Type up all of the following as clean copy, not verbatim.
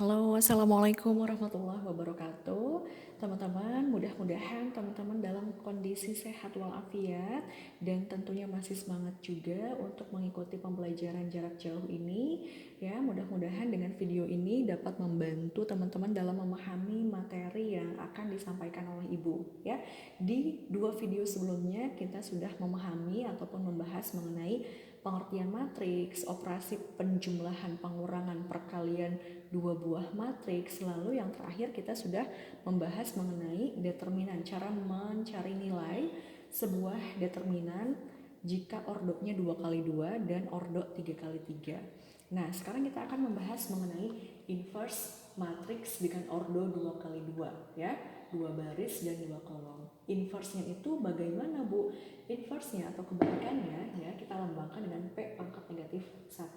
Halo, Assalamualaikum warahmatullahi wabarakatuh. Teman-teman, mudah-mudahan teman-teman dalam kondisi sehat walafiat dan tentunya masih semangat juga untuk mengikuti pembelajaran jarak jauh ini. Ya, mudah-mudahan dengan video ini dapat membantu teman-teman dalam memahami materi yang akan disampaikan oleh Ibu. Ya, di dua video sebelumnya kita sudah memahami ataupun membahas mengenai pengertian matriks, operasi penjumlahan, pengurangan, perkalian dua buah matriks. Lalu yang terakhir kita sudah membahas mengenai determinan, cara mencari nilai sebuah determinan jika ordonya 2 kali 2 dan ordo 3 kali 3. Nah, sekarang kita akan membahas mengenai inverse matriks dengan ordo 2 kali 2 ya, 2 baris dan 2 kolom. Inverse-nya itu bagaimana, Bu? Inverse-nya atau kebalikannya ya kita lambangkan dengan P pangkat negatif 1.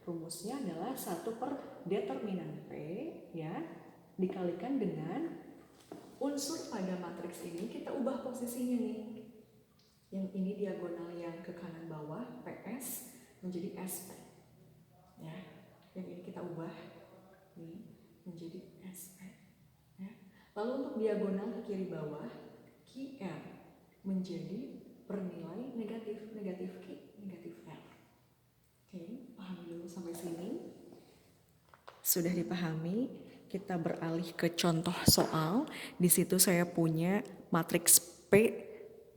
Rumusnya adalah 1 per determinan P ya dikalikan dengan unsur pada matriks ini, kita ubah posisinya nih. Yang ini diagonal yang ke kanan bawah PS menjadi SP. Ya. Yang ini kita ubah nih menjadi SP. Ya. Lalu untuk diagonal ke kiri bawah QR menjadi bernilai negatif Q, negatif R. Oke, pahami dulu sampai sini. Sudah dipahami, kita beralih ke contoh soal. Di situ saya punya matriks P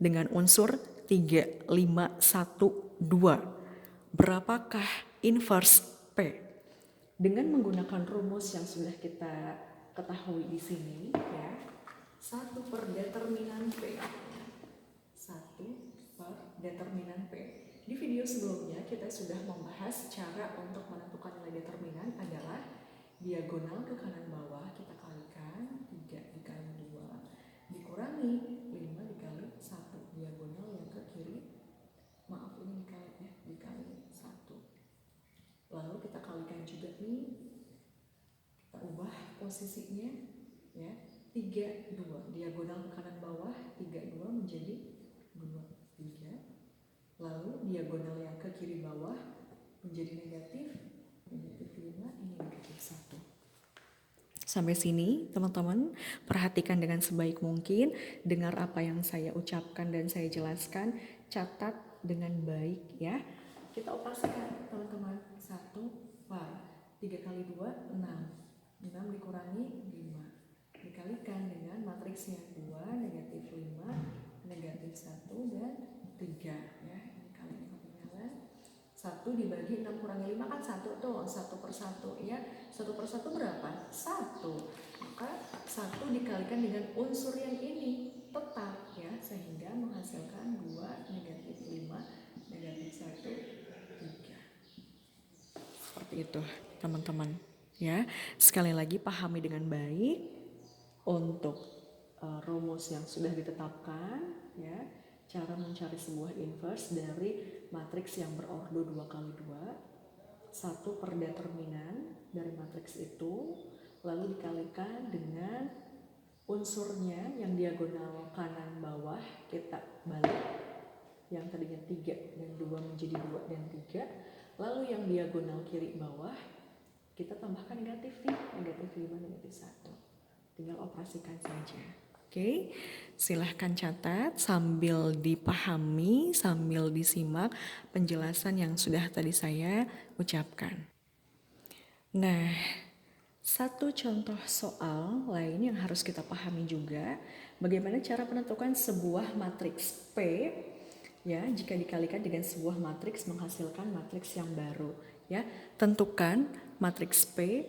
dengan unsur 3, 5, 1, 2. Berapakah inverse P? Dengan menggunakan rumus yang sudah kita ketahui di sini ya. 1 per determinan P. 1 per determinan P. Di video sebelumnya kita sudah membahas cara untuk menentukan nilai determinan adalah diagonal ke kanan bawah kita kalikan 3 dikali 2 dikurangi 5 dikali 1 diagonal yang ke kiri, maaf ini dikali 1. Lalu kita kalikan juga nih, kita ubah posisinya ya, 3 2 diagonal ke kanan bawah 3 2 menjadi 2 3. Lalu diagonal yang ke kiri bawah menjadi negatif 5, ini negatif 1. Sampai sini teman-teman perhatikan dengan sebaik mungkin, dengar apa yang saya ucapkan dan saya jelaskan, catat dengan baik ya. Kita operasikan teman-teman. 1 per 3 kali 2 6 dikurangi 5 dikalikan dengan matriksnya 2 negatif 5 negatif 1 dan 3 ya. Ini kalian ketinggalan 1 dibagi 6 kurangi 5 kan 1 tuh, 1 per 1 ya. 1 per 1 berapa? 1. Maka 1 dikalikan dengan unsur yang ini tetap ya, sehingga menghasilkan 2 negatif 5 negatif 1 3. Seperti itu teman-teman ya. Sekali lagi pahami dengan baik untuk rumus yang sudah ditetapkan ya, cara mencari sebuah inverse dari matriks yang berordo 2 kali 2, 1 per determinan dari matriks itu, lalu dikalikan dengan unsurnya yang diagonal kanan bawah kita balik, yang tadinya 3 dan 2 menjadi 2 dan 3, lalu yang diagonal kiri bawah kita tambahkan negatif nih, negatif 5 negatif 1. Tinggal operasikan saja. Oke, silahkan catat sambil dipahami, sambil disimak penjelasan yang sudah tadi saya ucapkan. Nah, satu contoh soal lain yang harus kita pahami juga, bagaimana cara menentukan sebuah matriks P ya jika dikalikan dengan sebuah matriks menghasilkan matriks yang baru ya. Tentukan matriks P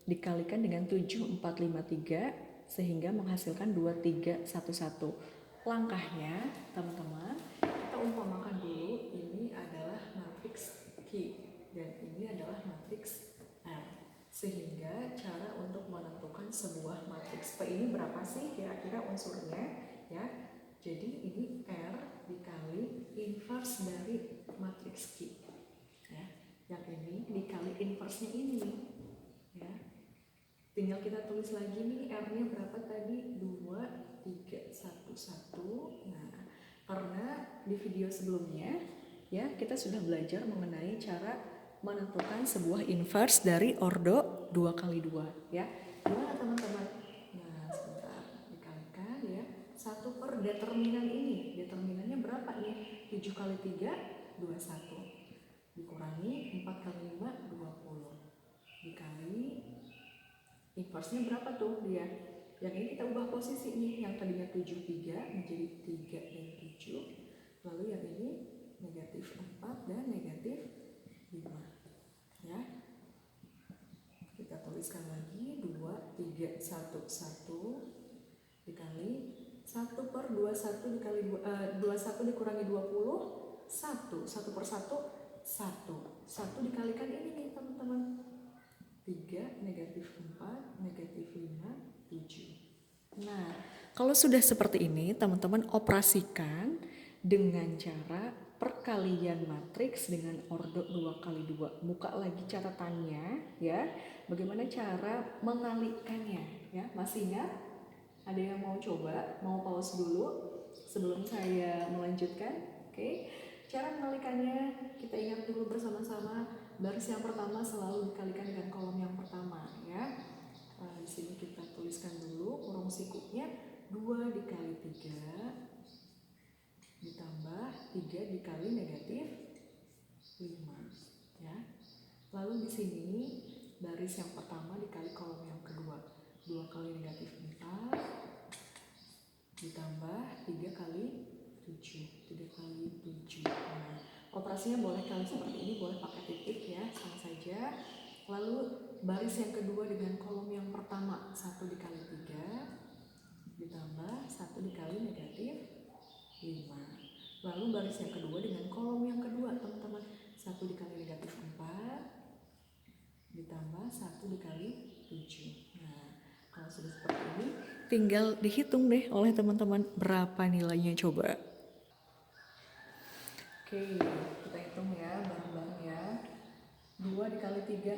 dikalikan dengan 7 4 5 3 sehingga menghasilkan 2 3 1 1. Langkahnya teman-teman, kita umpamakan dulu ini adalah matriks Q dan ini adalah matriks R. Sehingga cara untuk menentukan sebuah matriks P ini berapa sih kira-kira unsurnya ya. Jadi ini R dikali inverse dari matriks Q ya. Yang ini dikali inverse-nya ini ya. Tinggal kita tulis lagi nih R-nya berapa tadi? 2 3 1 1. Nah, karena di video sebelumnya ya kita sudah belajar mengenai cara menentukan sebuah inverse dari ordo 2 kali 2 ya. Gimana teman-teman? Nah, sebentar dikalikan ya. 1 per determinan ini. Determinannya berapa nih? 7 kali 3, 21. Dikurangi 4 kali 5, 20. Dikali inverse-nya berapa tuh dia? Yang ini kita ubah posisi nih. Yang tadinya 7, 3 menjadi 3 dan 7. Lalu yang ini negatif 4 dan negatif 5 ya. Kita tuliskan lagi 2, 3, 1, 1 dikali 1 per 21 dikali 21 dikurangi 20, 1 per 1, 1 dikalikan ini nih teman-teman, 3, negatif 4, negatif 5, 7. Nah, kalau sudah seperti ini teman-teman operasikan dengan cara perkalian matriks dengan ordo 2 kali 2. Buka lagi catatannya ya. Bagaimana cara mengalikannya ya? Masih ingat? Ada yang mau coba? Mau pause dulu sebelum saya melanjutkan? Oke. Cara mengalikannya kita ingat dulu bersama-sama. Baris yang pertama selalu dikalikan dengan kolom yang pertama ya. Di sini kita tuliskan dulu kurung sikunya 2 dikali 3 ditambah 3 dikali negatif 5 ya. Lalu di sini baris yang pertama dikali kolom yang kedua, 2 kali negatif 4 ditambah 3 kali 7, 3 kali 7. Nah, operasinya boleh kali seperti ini, boleh pakai titik ya, sama saja. Lalu baris yang kedua dengan kolom yang pertama, 1 dikali 3 ditambah 1 dikali negatif 5. Lalu baris yang kedua dengan kolom yang kedua teman-teman, 1 dikali negatif 4 ditambah 1 dikali 7. Nah, kalau sudah seperti ini tinggal dihitung deh oleh teman-teman berapa nilainya coba. Oke, kita hitung ya bareng-bareng ya. 2 dikali 3,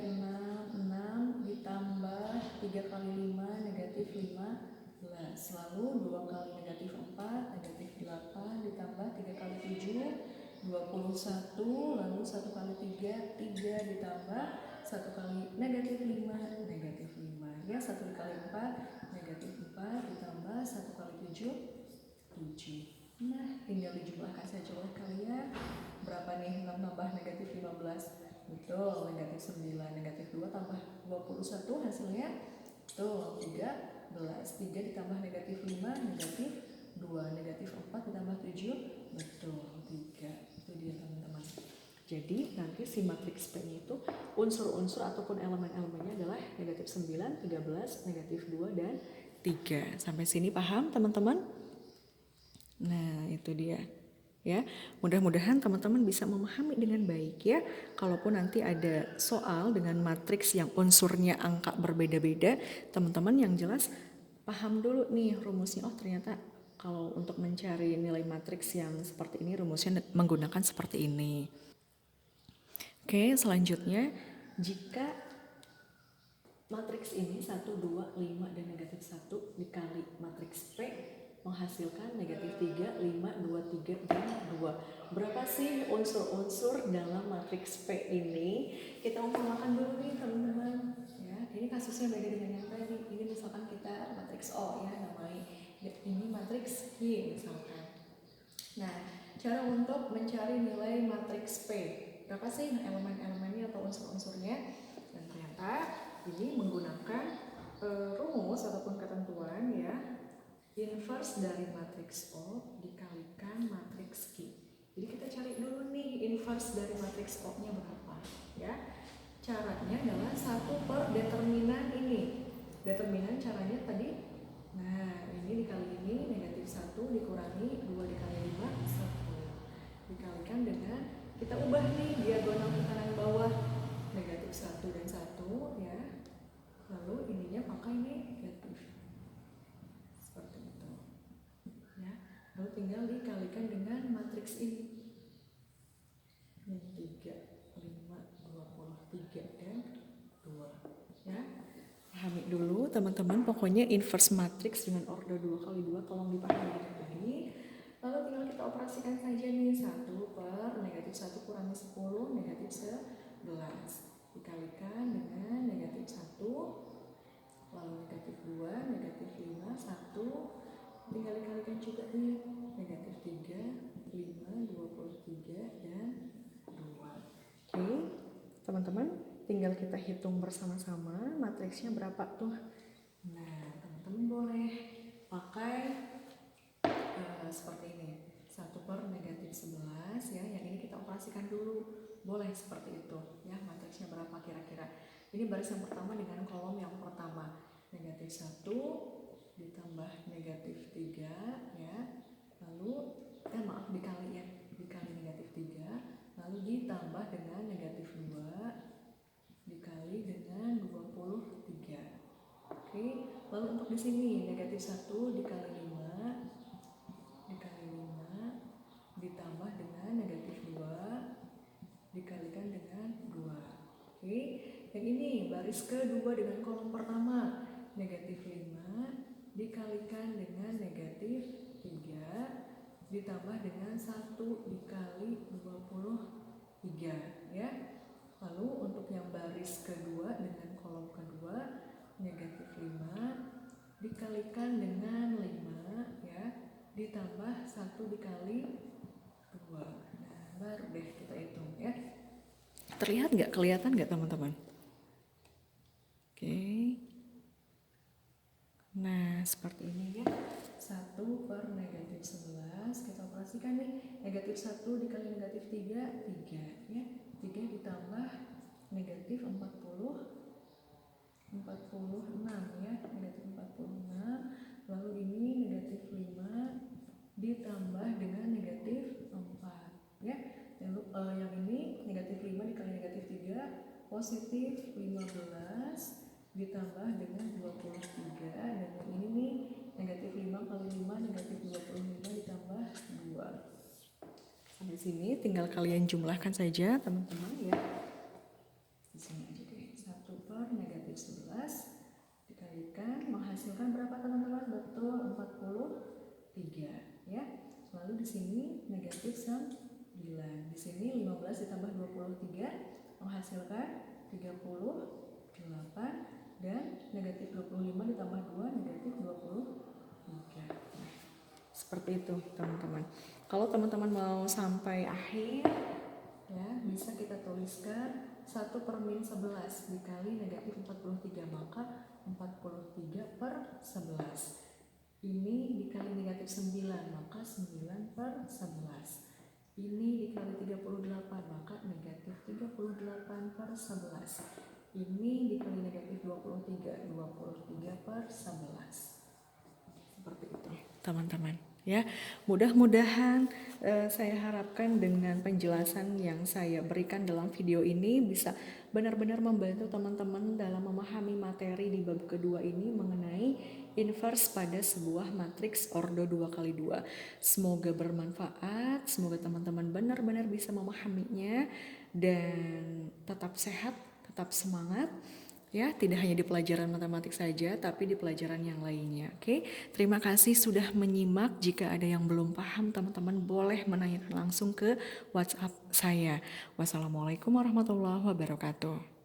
6 ditambah 3 kali 5 negatif 15. Lalu 2 kali negatif 4 negatif 8 ditambah 3 kali 7 21. Lalu 1 kali 3 ditambah 1 kali negatif 5 negatif 5 ya. 1 dikali 4 negatif 4 ditambah 1 kali 7 7. Nah, tinggal dijumlahkan saja oleh kalian. Berapa nih 6 tambah negatif 15? Betul, negatif 9, negatif 2 tambah 21 hasilnya betul 13. 3 ditambah negatif 5 negatif 2, negatif 4 ditambah 7 betul 3. Itu dia teman-teman. Jadi nanti si matriks P-nya itu unsur-unsur ataupun elemen-elemennya adalah negatif 9, 13, negatif 2 dan 3. Sampai sini paham teman-teman? Nah, itu dia. Ya, mudah-mudahan teman-teman bisa memahami dengan baik ya. Kalaupun nanti ada soal dengan matriks yang unsurnya angka berbeda-beda, teman-teman yang jelas paham dulu nih rumusnya. Oh, ternyata kalau untuk mencari nilai matriks yang seperti ini rumusnya menggunakan seperti ini. Oke, selanjutnya jika matriks ini 1, 2, 5 dan negatif 1 dikali matriks P menghasilkan negatif 3, 5, 2, 3, dan 2. Berapa sih unsur-unsur dalam matriks P ini? Kita umpamakan dulu nih teman-teman. Ya, ini kasusnya beda dengan yang tadi. Ini misalkan kita matriks O ya namanya. Ini matriks Y misalkan. Nah, cara untuk mencari nilai matriks P. Berapa sih elemen-elemennya atau unsur-unsurnya? Dan ternyata ini menggunakan rumus ataupun ketentuan ya. Inverse dari matriks O dikalikan matriks Q. Jadi kita cari dulu nih inverse dari matriks O-nya berapa ya. Caranya adalah 1 per determinan ini. Determinan caranya tadi, nah ini dikali ini negatif 1 dikurangi 2 dikali 5, 1. Dikalikan dengan, kita ubah nih diagonal ke kanan bawah, negatif 1 dan 1 ya. Lalu ininya pakai negatif. Lalu tinggal dikalikan dengan matriks ini. Yang 3, 5, 23, dan 2. Ya. Pahami dulu teman-teman, pokoknya inverse matriks dengan ordo 2 kali 2 tolong dipahami dengan baik. Lalu tinggal kita operasikan saja nih, 1 per negatif 1 kurangi 10, negatif dikalikan dengan negatif 1, lalu negatif 2, negatif 5, 1, tinggal dikalikan juga nih, negatif 3, 5, 23, dan 2. Oke, teman-teman, tinggal kita hitung bersama-sama matriksnya berapa tuh. Nah, teman-teman boleh pakai seperti ini, 1 per negatif 11 ya, yang ini kita operasikan dulu. Boleh seperti itu ya, matriksnya berapa kira-kira. Ini baris yang pertama dengan kolom yang pertama, negatif 1 ditambah negatif 3 ya, lalu dikali ya, dikali negatif 3, lalu ditambah dengan negatif 2 dikali dengan 23. Oke, lalu untuk di sini negatif 1 dikali 5 ditambah dengan negatif 2 dikalikan dengan 2. Oke, yang ini baris kedua dengan kolom pertama, negatif 5 dikalikan dengan negatif 3 ditambah dengan 1 dikali 23 ya. Lalu untuk yang baris kedua dengan kolom kedua, negatif 5 dikalikan dengan 5 ya, ditambah 1 dikali 2. Nah, baru deh kita hitung ya. Terlihat nggak? Kelihatan nggak teman-teman? Oke. Nah, seperti ini ya. 1 per negatif 11, kita operasikan nih. Negatif 1 dikali negatif 3, 3 ya. 3 ditambah negatif 46 ya, negatif 46. Lalu ini negatif 5 ditambah dengan negatif 4 ya. Lalu yang ini negatif 5 dikali negatif 3, positif 15 ditambah dengan 23, dan yang ini nih negatif 5 kali 5 negatif 25 ditambah 2. Sampai sini tinggal kalian jumlahkan saja teman-teman ya. Di sini aja deh, 1 per negatif 11 dikalikan menghasilkan berapa teman-teman? Betul, 43 ya. Lalu di sini negatif 9. Di sini 15 ditambah 23 menghasilkan 38, dan negatif 25 ditambah 2 negatif 23. Nah, seperti itu teman-teman. Kalau teman-teman mau sampai akhir ya, bisa kita tuliskan 1 per min 11 dikali negatif 43, maka 43 per 11. Ini dikali negatif 9, maka 9 per 11. Ini dikali 38, maka negatif 38 per 11. Ini dikali negatif 23, 23 per 11. Seperti itu teman-teman ya. Mudah-mudahan saya harapkan dengan penjelasan yang saya berikan dalam video ini bisa benar-benar membantu teman-teman dalam memahami materi di bab kedua ini mengenai inverse pada sebuah matriks ordo 2x2. Semoga bermanfaat, semoga teman-teman benar-benar bisa memahaminya dan tetap sehat, tetap semangat ya, tidak hanya di pelajaran matematik saja tapi di pelajaran yang lainnya. Oke, terima kasih sudah menyimak. Jika ada yang belum paham, teman-teman boleh menanyakan langsung ke WhatsApp saya. Wassalamualaikum warahmatullahi wabarakatuh.